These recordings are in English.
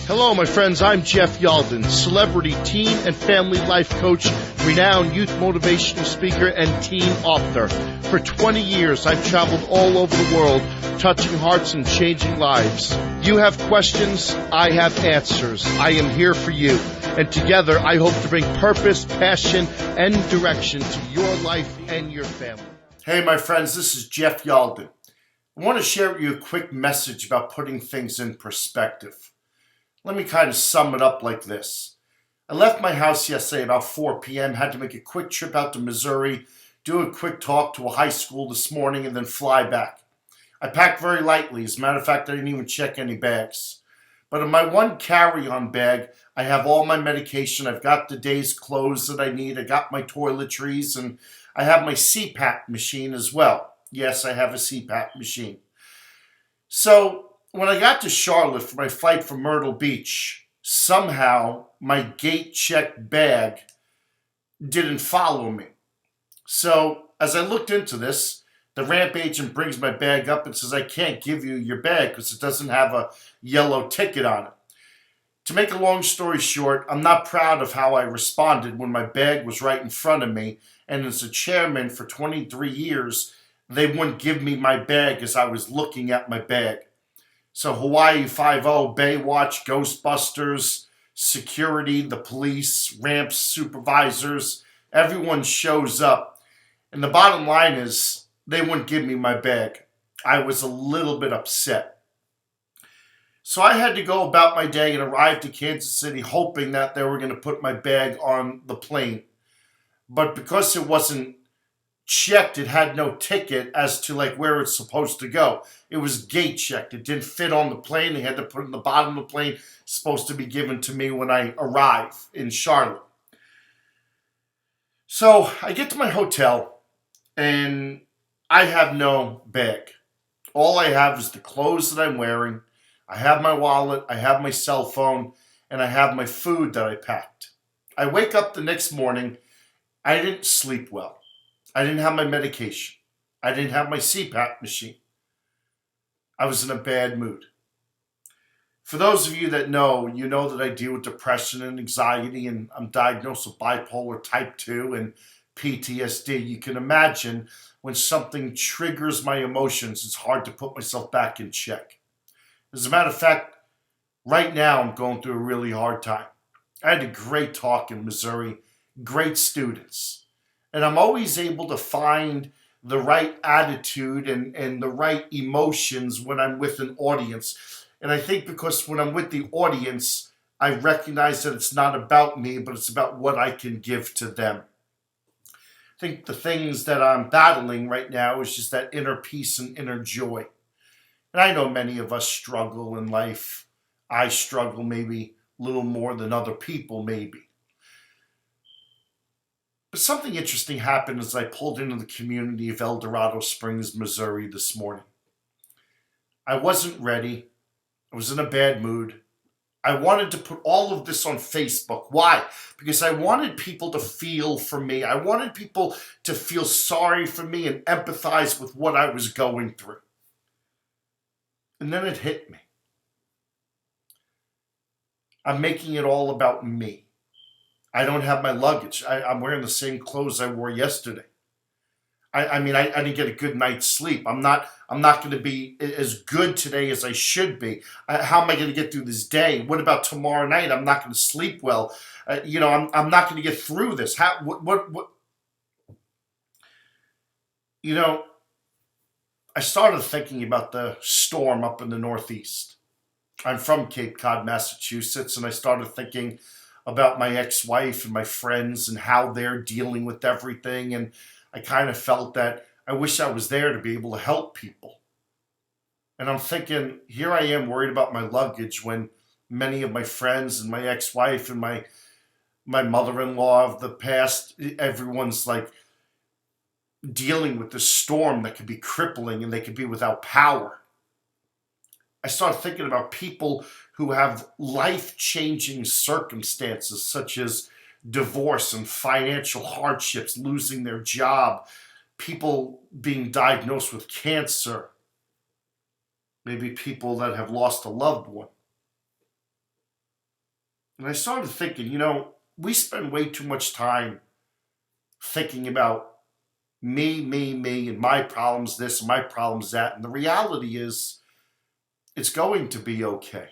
Hello, my friends. I'm Jeff Yalden, celebrity teen and family life coach, renowned youth motivational speaker, and teen author. For 20 years, I've traveled all over the world, touching hearts and changing lives. You have questions, I have answers. I am here for you. And together, I hope to bring purpose, passion, and direction to your life and your family. Hey, my friends, this is Jeff Yalden. I want to share with you a quick message about putting things in perspective. Let me kind of sum it up like this. I left my house yesterday about 4 p.m., had to make a quick trip out to Missouri, do a quick talk to a high school this morning, and then fly back. I packed very lightly. As a matter of fact, I didn't even check any bags. But in my one carry-on bag, I have all my medication. I've got the day's clothes that I need. I got my toiletries, and I have my CPAP machine as well. Yes, I have a CPAP machine. So when I got to Charlotte for my flight from Myrtle Beach, somehow my gate-checked bag didn't follow me. So as I looked into this, the ramp agent brings my bag up and says, I can't give you your bag because it doesn't have a yellow ticket on it. To make a long story short, I'm not proud of how I responded when my bag was right in front of me, and as a chairman for 23 years, they wouldn't give me my bag as I was looking at my bag. So Hawaii 5-0, Baywatch, Ghostbusters, security, the police, ramp supervisors, everyone shows up. And the bottom line is they wouldn't give me my bag. I was a little bit upset. So I had to go about my day and arrive to Kansas City hoping that they were going to put my bag on the plane. But because it wasn't checked, it had no ticket as to like where it's supposed to go. It was gate checked. It didn't fit on the plane. They had to put it in the bottom of the plane. It's supposed to be given to me when I arrive in Charlotte. So I get to my hotel and I have no bag. All I have is the clothes that I'm wearing. I have my wallet, I have my cell phone, and I have my food that I packed. I wake up the next morning. I didn't sleep well. I didn't have my medication. I didn't have my CPAP machine. I was in a bad mood. For those of you that know, you know that I deal with depression and anxiety, and I'm diagnosed with bipolar type 2 and PTSD. You can imagine when something triggers my emotions, it's hard to put myself back in check. As a matter of fact, right now I'm going through a really hard time. I had a great talk in Missouri, great students. And I'm always able to find the right attitude and the right emotions when I'm with an audience. And I think because when I'm with the audience, I recognize that it's not about me, but it's about what I can give to them. I think the things that I'm battling right now is just that inner peace and inner joy. And I know many of us struggle in life. I struggle maybe a little more than other people maybe. But something interesting happened as I pulled into the community of El Dorado Springs, Missouri this morning. I wasn't ready. I was in a bad mood. I wanted to put all of this on Facebook. Why? Because I wanted people to feel for me. I wanted people to feel sorry for me and empathize with what I was going through. And then it hit me. I'm making it all about me. I don't have my luggage. I'm wearing the same clothes I wore yesterday. I didn't get a good night's sleep. I'm not going to be as good today as I should be. How am I going to get through this day? What about tomorrow night? I'm not going to sleep well. I'm not going to get through this. What? I started thinking about the storm up in the Northeast. I'm from Cape Cod, Massachusetts, and I started thinking about my ex-wife and my friends and how they're dealing with everything. And I kind of felt that I wish I was there to be able to help people. And I'm thinking, here I am worried about my luggage when many of my friends and my ex-wife and my mother-in-law of the past, everyone's like dealing with this storm that could be crippling and they could be without power. I started thinking about people who have life-changing circumstances such as divorce and financial hardships, losing their job, people being diagnosed with cancer, maybe people that have lost a loved one. And I started thinking, we spend way too much time thinking about me, and my problems this, my problems that. And the reality is, it's going to be okay.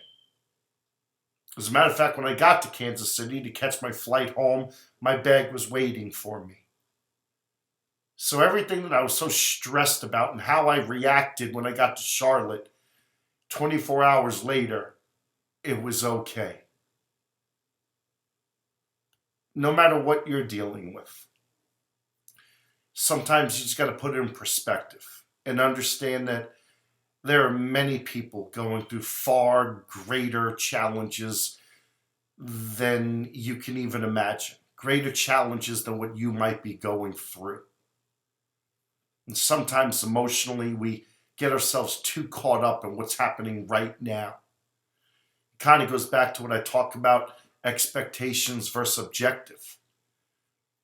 As a matter of fact, when I got to Kansas City to catch my flight home, my bag was waiting for me. So everything that I was so stressed about and how I reacted when I got to Charlotte 24 hours later, it was okay. No matter what you're dealing with, sometimes you just got to put it in perspective and understand that there are many people going through far greater challenges than you can even imagine, greater challenges than what you might be going through. And sometimes emotionally, we get ourselves too caught up in what's happening right now. It kind of goes back to what I talk about, expectations versus objective.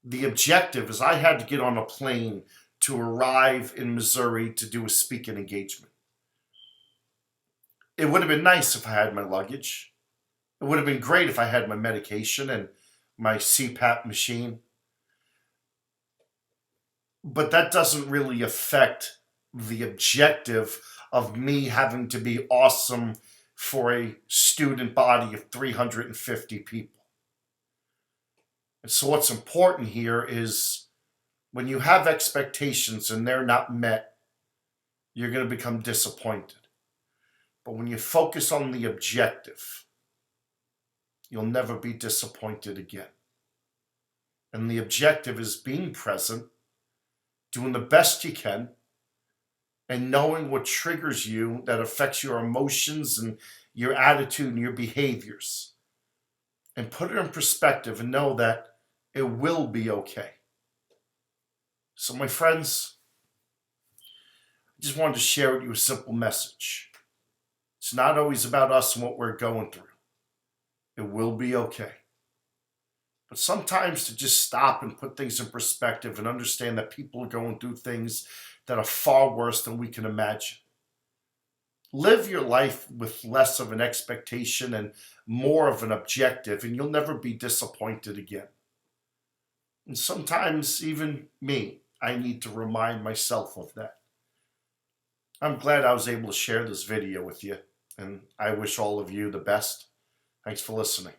The objective is I had to get on a plane to arrive in Missouri to do a speaking engagement. It would have been nice if I had my luggage. It would have been great if I had my medication and my CPAP machine. But that doesn't really affect the objective of me having to be awesome for a student body of 350 people. And so what's important here is when you have expectations and they're not met, you're going to become disappointed. But when you focus on the objective, you'll never be disappointed again. And the objective is being present, doing the best you can, and knowing what triggers you that affects your emotions and your attitude and your behaviors. And put it in perspective and know that it will be okay. So my friends, I just wanted to share with you a simple message. It's not always about us and what we're going through. It will be okay. But sometimes to just stop and put things in perspective and understand that people are going through things that are far worse than we can imagine. Live your life with less of an expectation and more of an objective, and you'll never be disappointed again. And sometimes, even me, I need to remind myself of that. I'm glad I was able to share this video with you, and I wish all of you the best. Thanks for listening.